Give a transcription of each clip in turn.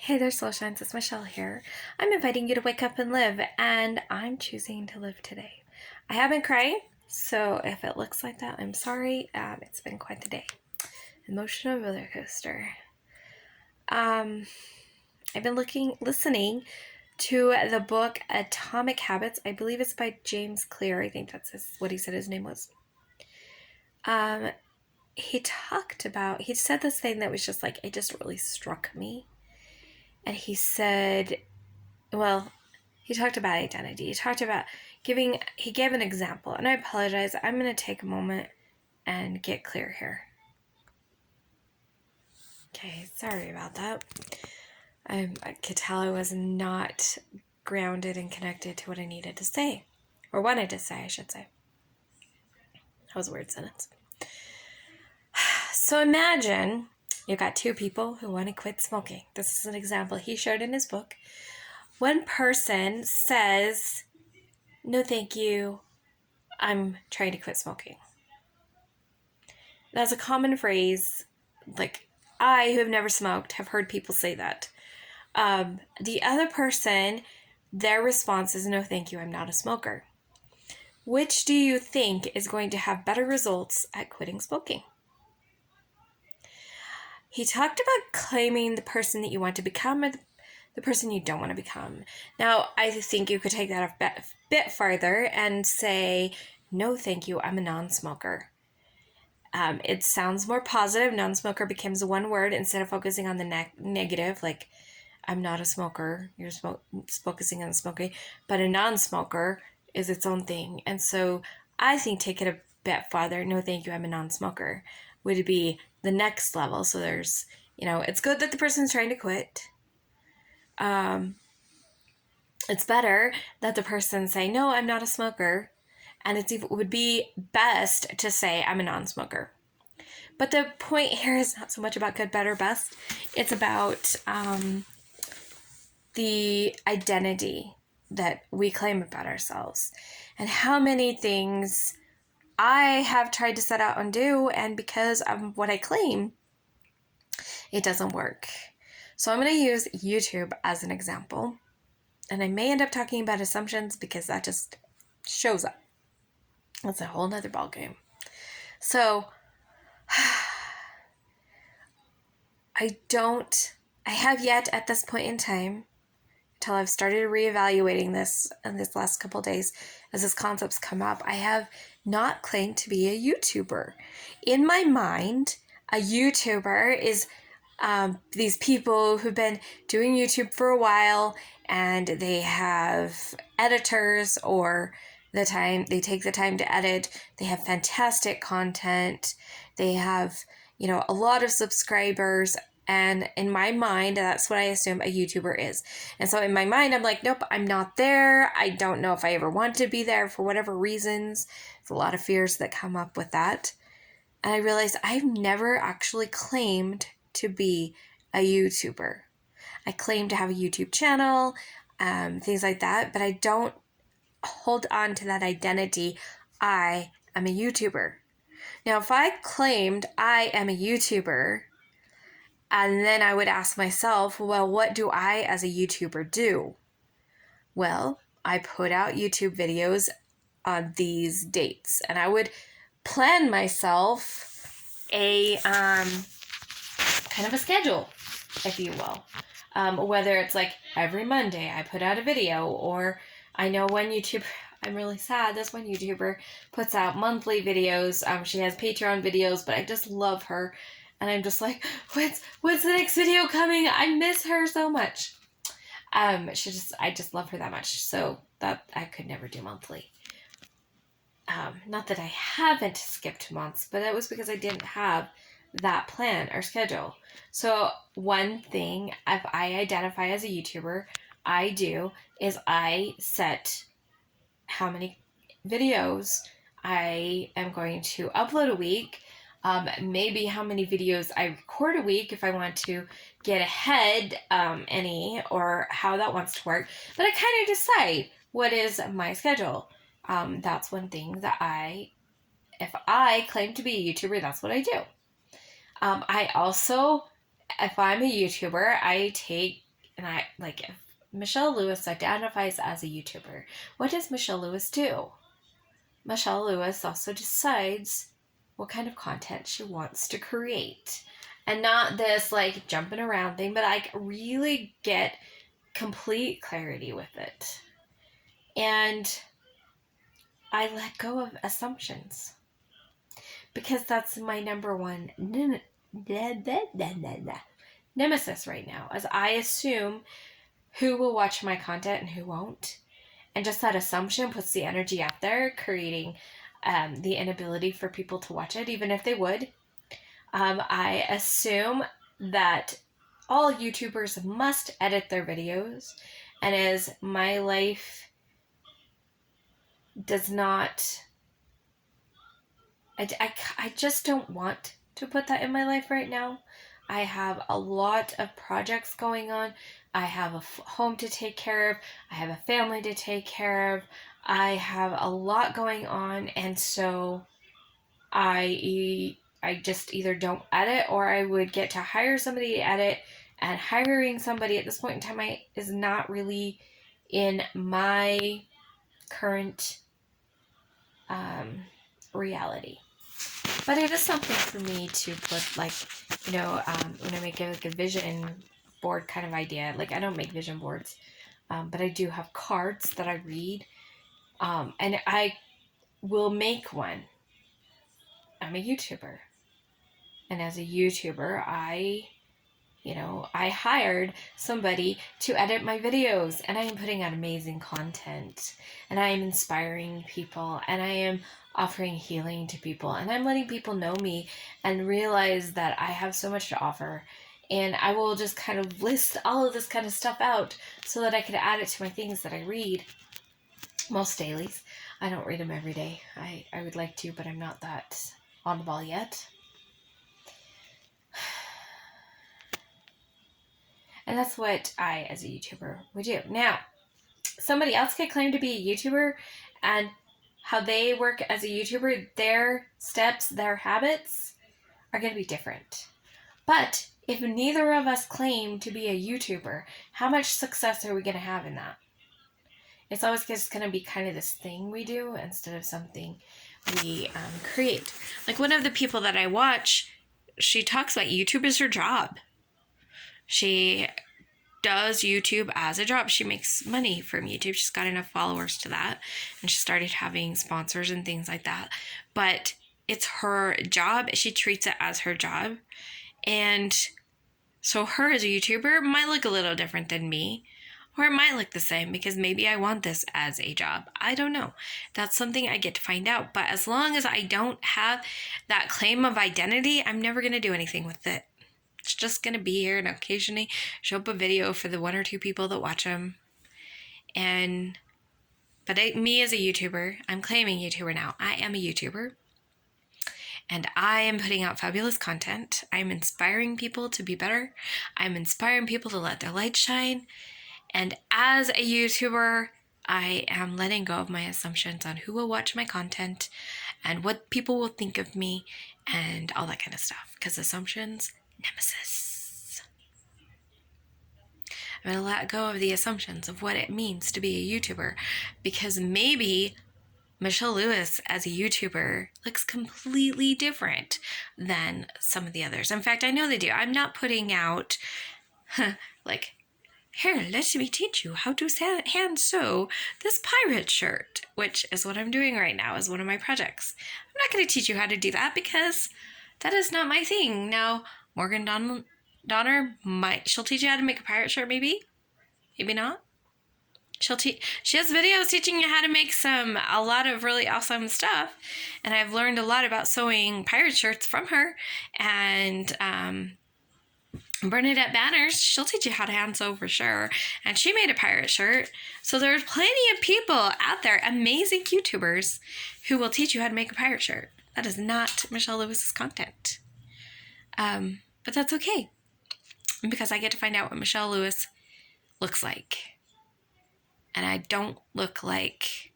Hey there, Soul Shines. It's Michelle here. I'm inviting you to wake up and live, and I'm choosing to live today. I have been crying, so if it looks like that, I'm sorry. It's been quite the day. Emotional roller coaster. I've been listening to the book Atomic Habits. I believe it's by James Clear. I think that's what he said his name was. He said this thing that was just like, it just really struck me. And he said, well, he talked about identity. He gave an example, and I apologize. I'm going to take a moment and get clear here. Okay, sorry about that. I could tell I was not grounded and connected to what I needed to say, or wanted to say, I should say. That was a weird sentence. So imagine you've got two people who want to quit smoking. This is an example he showed in his book. One person says, "No, thank you. I'm trying to quit smoking." That's a common phrase. Like, I, who have never smoked, have heard people say that. The other person, their response is, "No, thank you, I'm not a smoker." Which do you think is going to have better results at quitting smoking? He talked about claiming the person that you want to become or the person you don't want to become. Now, I think you could take that a bit farther and say, "No, thank you, I'm a non-smoker." It sounds more positive. Non-smoker becomes one word instead of focusing on the negative, like, "I'm not a smoker." You're focusing on smoking. But a non-smoker is its own thing. And so I think take it a bit farther. "No, thank you, I'm a non-smoker," would be the next level. So there's, it's good that the person's trying to quit. It's better that the person say, "No, I'm not a smoker." And it would be best to say, "I'm a non-smoker." But the point here is not so much about good, better, best. It's about the identity that we claim about ourselves and how many things I have tried to set out and do, and because of what I claim, it doesn't work. So I'm going to use YouTube as an example, and I may end up talking about assumptions because that just shows up. That's a whole nother ballgame. So I have yet at this point in time, until I've started reevaluating this in this last couple of days as this concept's come up, I have not claimed to be a YouTuber. In my mind, a YouTuber is these people who've been doing YouTube for a while, and they have editors, or they take the time to edit. They have fantastic content. They have, a lot of subscribers. And in my mind, that's what I assume a YouTuber is. And so in my mind, I'm like, nope, I'm not there. I don't know if I ever want to be there for whatever reasons. There's a lot of fears that come up with that. And I realized I've never actually claimed to be a YouTuber. I claim to have a YouTube channel, things like that, but I don't hold on to that identity. I am a YouTuber. Now, if I claimed I am a YouTuber, and then I would ask myself, well, what do I as a YouTuber do? Well, I put out YouTube videos on these dates, and I would plan myself a kind of a schedule, if you will. Whether it's like every Monday I put out a video, or I know I'm really sad, this one YouTuber puts out monthly videos. She has Patreon videos, but I just love her. And I'm just like, what's the next video coming? I miss her so much. I just love her that much. So that I could never do monthly. Not that I haven't skipped months, but that was because I didn't have that plan or schedule. So one thing, if I identify as a YouTuber, I do is I set how many videos I am going to upload a week, maybe how many videos I record a week if I want to get ahead or how that wants to work. But I kind of decide what is my schedule. That's one thing that if I claim to be a YouTuber, that's what I do. I also, if I'm a YouTuber, I take and if Michelle Lewis identifies as a YouTuber, what does Michelle Lewis do? Michelle Lewis also decides what kind of content she wants to create. And not this jumping around thing, but really get complete clarity with it. And I let go of assumptions. Because that's my number one nemesis right now, as I assume who will watch my content and who won't. And just that assumption puts the energy out there, creating the inability for people to watch it, even if they would. I assume that all YouTubers must edit their videos, and as my life does not... I just don't want to put that in my life right now. I have a lot of projects going on. I have a home to take care of. I have a family to take care of. I have a lot going on, and so I just either don't edit, or I would get to hire somebody to edit, and hiring somebody at this point in time is not really in my current reality. But it is something for me to put, when I make a vision board kind of idea. I don't make vision boards, but I do have cards that I read, and I will make one. I'm a YouTuber. And as a YouTuber, I hired somebody to edit my videos, and I am putting out amazing content, and I am inspiring people, and I am offering healing to people, and I'm letting people know me and realize that I have so much to offer. And I will just kind of list all of this kind of stuff out so that I could add it to my things that I read most dailies. I don't read them every day. I would like to, but I'm not that on the ball yet. And that's what I, as a YouTuber, would do. Now, somebody else could claim to be a YouTuber, and how they work as a YouTuber, their steps, their habits are going to be different. But if neither of us claim to be a YouTuber, how much success are we going to have in that? It's always just going to be kind of this thing we do instead of something we create. One of the people that I watch, she talks about YouTube as her job. She does YouTube as a job. She makes money from YouTube. She's got enough followers to that. And she started having sponsors and things like that. But it's her job. She treats it as her job. And so her as a YouTuber might look a little different than me. Or it might look the same, because maybe I want this as a job. I don't know. That's something I get to find out. But as long as I don't have that claim of identity, I'm never going to do anything with it. It's just going to be here and occasionally show up a video for the one or two people that watch them. But me as a YouTuber, I'm claiming YouTuber now. I am a YouTuber. And I am putting out fabulous content. I'm inspiring people to be better. I'm inspiring people to let their light shine. And as a YouTuber, I am letting go of my assumptions on who will watch my content and what people will think of me and all that kind of stuff. Because assumptions... nemesis. I'm going to let go of the assumptions of what it means to be a YouTuber, because maybe Michelle Lewis as a YouTuber looks completely different than some of the others. In fact, I know they do. I'm not putting out here, let me teach you how to hand sew this pirate shirt, which is what I'm doing right now as one of my projects. I'm not going to teach you how to do that, because that is not my thing. Now, Morgan Donner she'll teach you how to make a pirate shirt, maybe not. She has videos teaching you how to make a lot of really awesome stuff, and I've learned a lot about sewing pirate shirts from her. And Bernadette Banners, she'll teach you how to hand sew for sure, and she made a pirate shirt. So there's plenty of people out there, amazing YouTubers, who will teach you how to make a pirate shirt. That is not Michelle Lewis's content. But that's okay, because I get to find out what Michelle Lewis looks like. And I don't look like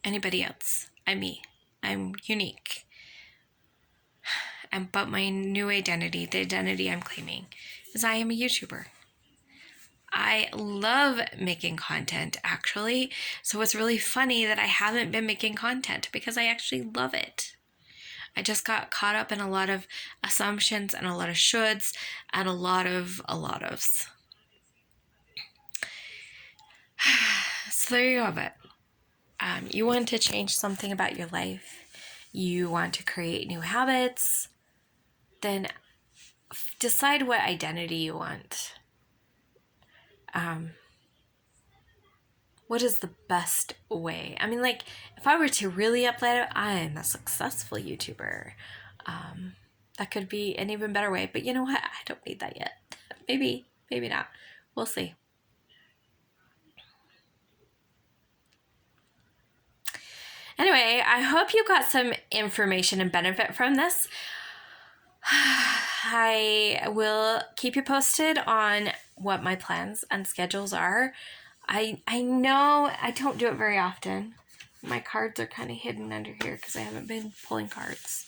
anybody else. I'm me. I'm unique. But my new identity, the identity I'm claiming, is I am a YouTuber. I love making content, actually. So it's really funny that I haven't been making content because I actually love it. I just got caught up in a lot of assumptions and a lot of shoulds and a lot of ofs. So there you have it. You want to change something about your life, you want to create new habits, then decide what identity you want. What is the best way? I mean, like, if I were to really upload it, I'm a successful YouTuber. That could be an even better way. But you know what? I don't need that yet. Maybe not. We'll see. Anyway, I hope you got some information and benefit from this. I will keep you posted on what my plans and schedules are. I know I don't do it very often. My cards are kind of hidden under here because I haven't been pulling cards.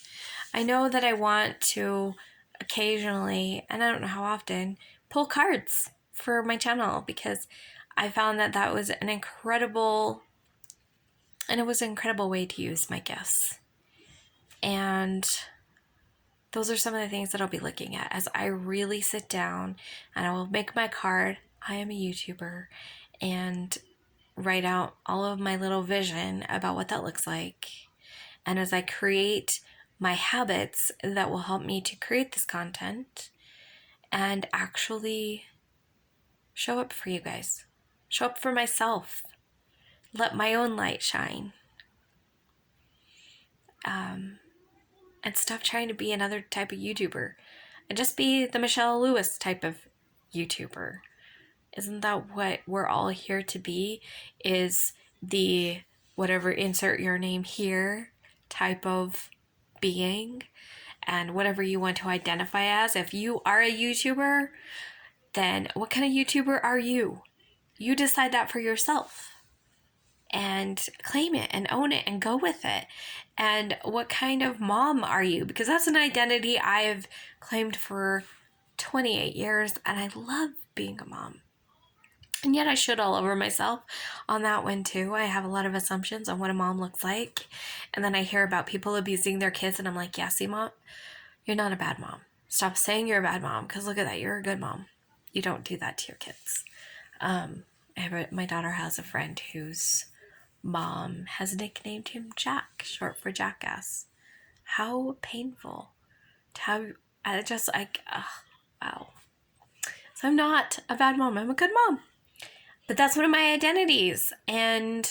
I know that I want to occasionally, and I don't know how often, pull cards for my channel because I found that was an incredible way to use my gifts. And those are some of the things that I'll be looking at as I really sit down and I will make my card. I am a YouTuber, and write out all of my little vision about what that looks like. And as I create my habits that will help me to create this content and actually show up for you guys, show up for myself, let my own light shine. And stop trying to be another type of YouTuber and just be the Michelle Lewis type of YouTuber. Isn't that what we're all here to be? Is the whatever, insert your name here type of being, and whatever you want to identify as. If you are a YouTuber, then what kind of YouTuber are you? You decide that for yourself and claim it and own it and go with it. And what kind of mom are you? Because that's an identity I've claimed for 28 years, and I love being a mom. And yet I should all over myself on that one too. I have a lot of assumptions on what a mom looks like. And then I hear about people abusing their kids, and I'm like, yeah, see, Mom, you're not a bad mom. Stop saying you're a bad mom, because look at that, you're a good mom. You don't do that to your kids. My daughter has a friend whose mom has nicknamed him Jack, short for jackass. How painful to have. Wow. So I'm not a bad mom. I'm a good mom. But that's one of my identities. And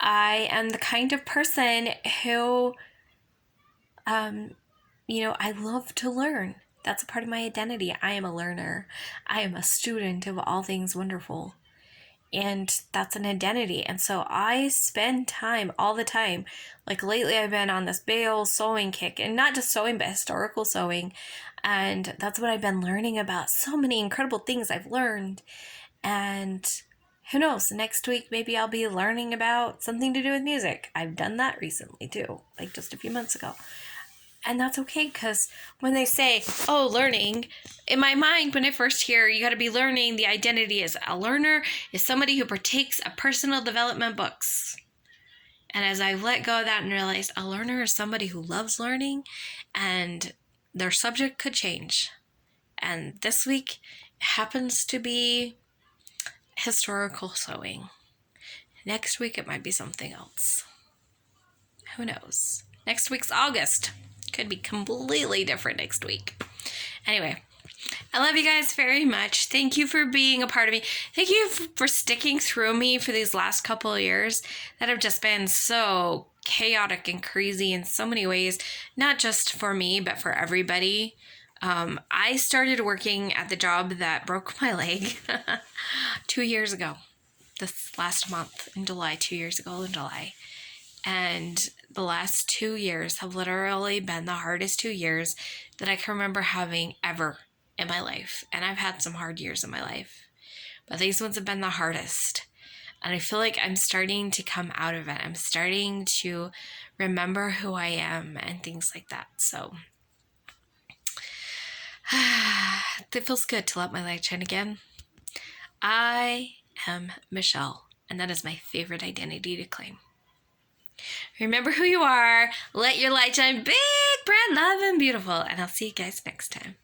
I am the kind of person who, I love to learn. That's a part of my identity. I am a learner. I am a student of all things wonderful. And that's an identity. And so I spend time all the time. Like lately I've been on this big old sewing kick, and not just sewing, but historical sewing. And that's what I've been learning about. So many incredible things I've learned. And who knows, next week maybe I'll be learning about something to do with music. I've done that recently too, like just a few months ago. And that's okay, because when they say, oh, learning, in my mind, when I first hear you got to be learning, the identity is a learner is somebody who partakes of personal development books. And as I've let go of that and realized a learner is somebody who loves learning, and their subject could change. And this week happens to be historical sewing. Next week it might be something else. Who knows? Next week's August. Could be completely different next week. Anyway, I love you guys very much. Thank you for being a part of me. Thank you for sticking through me for these last couple of years that have just been so chaotic and crazy in so many ways, not just for me, but for everybody. I started working at the job that broke my leg 2 years ago, this last month in July, 2 years ago in July. And the last 2 years have literally been the hardest 2 years that I can remember having ever in my life. And I've had some hard years in my life, but these ones have been the hardest. And I feel like I'm starting to come out of it. I'm starting to remember who I am and things like that. So It feels good to let my light shine again. I am Michelle, and that is my favorite identity to claim. Remember who you are. Let your light shine big, bright, love, and beautiful. And I'll see you guys next time.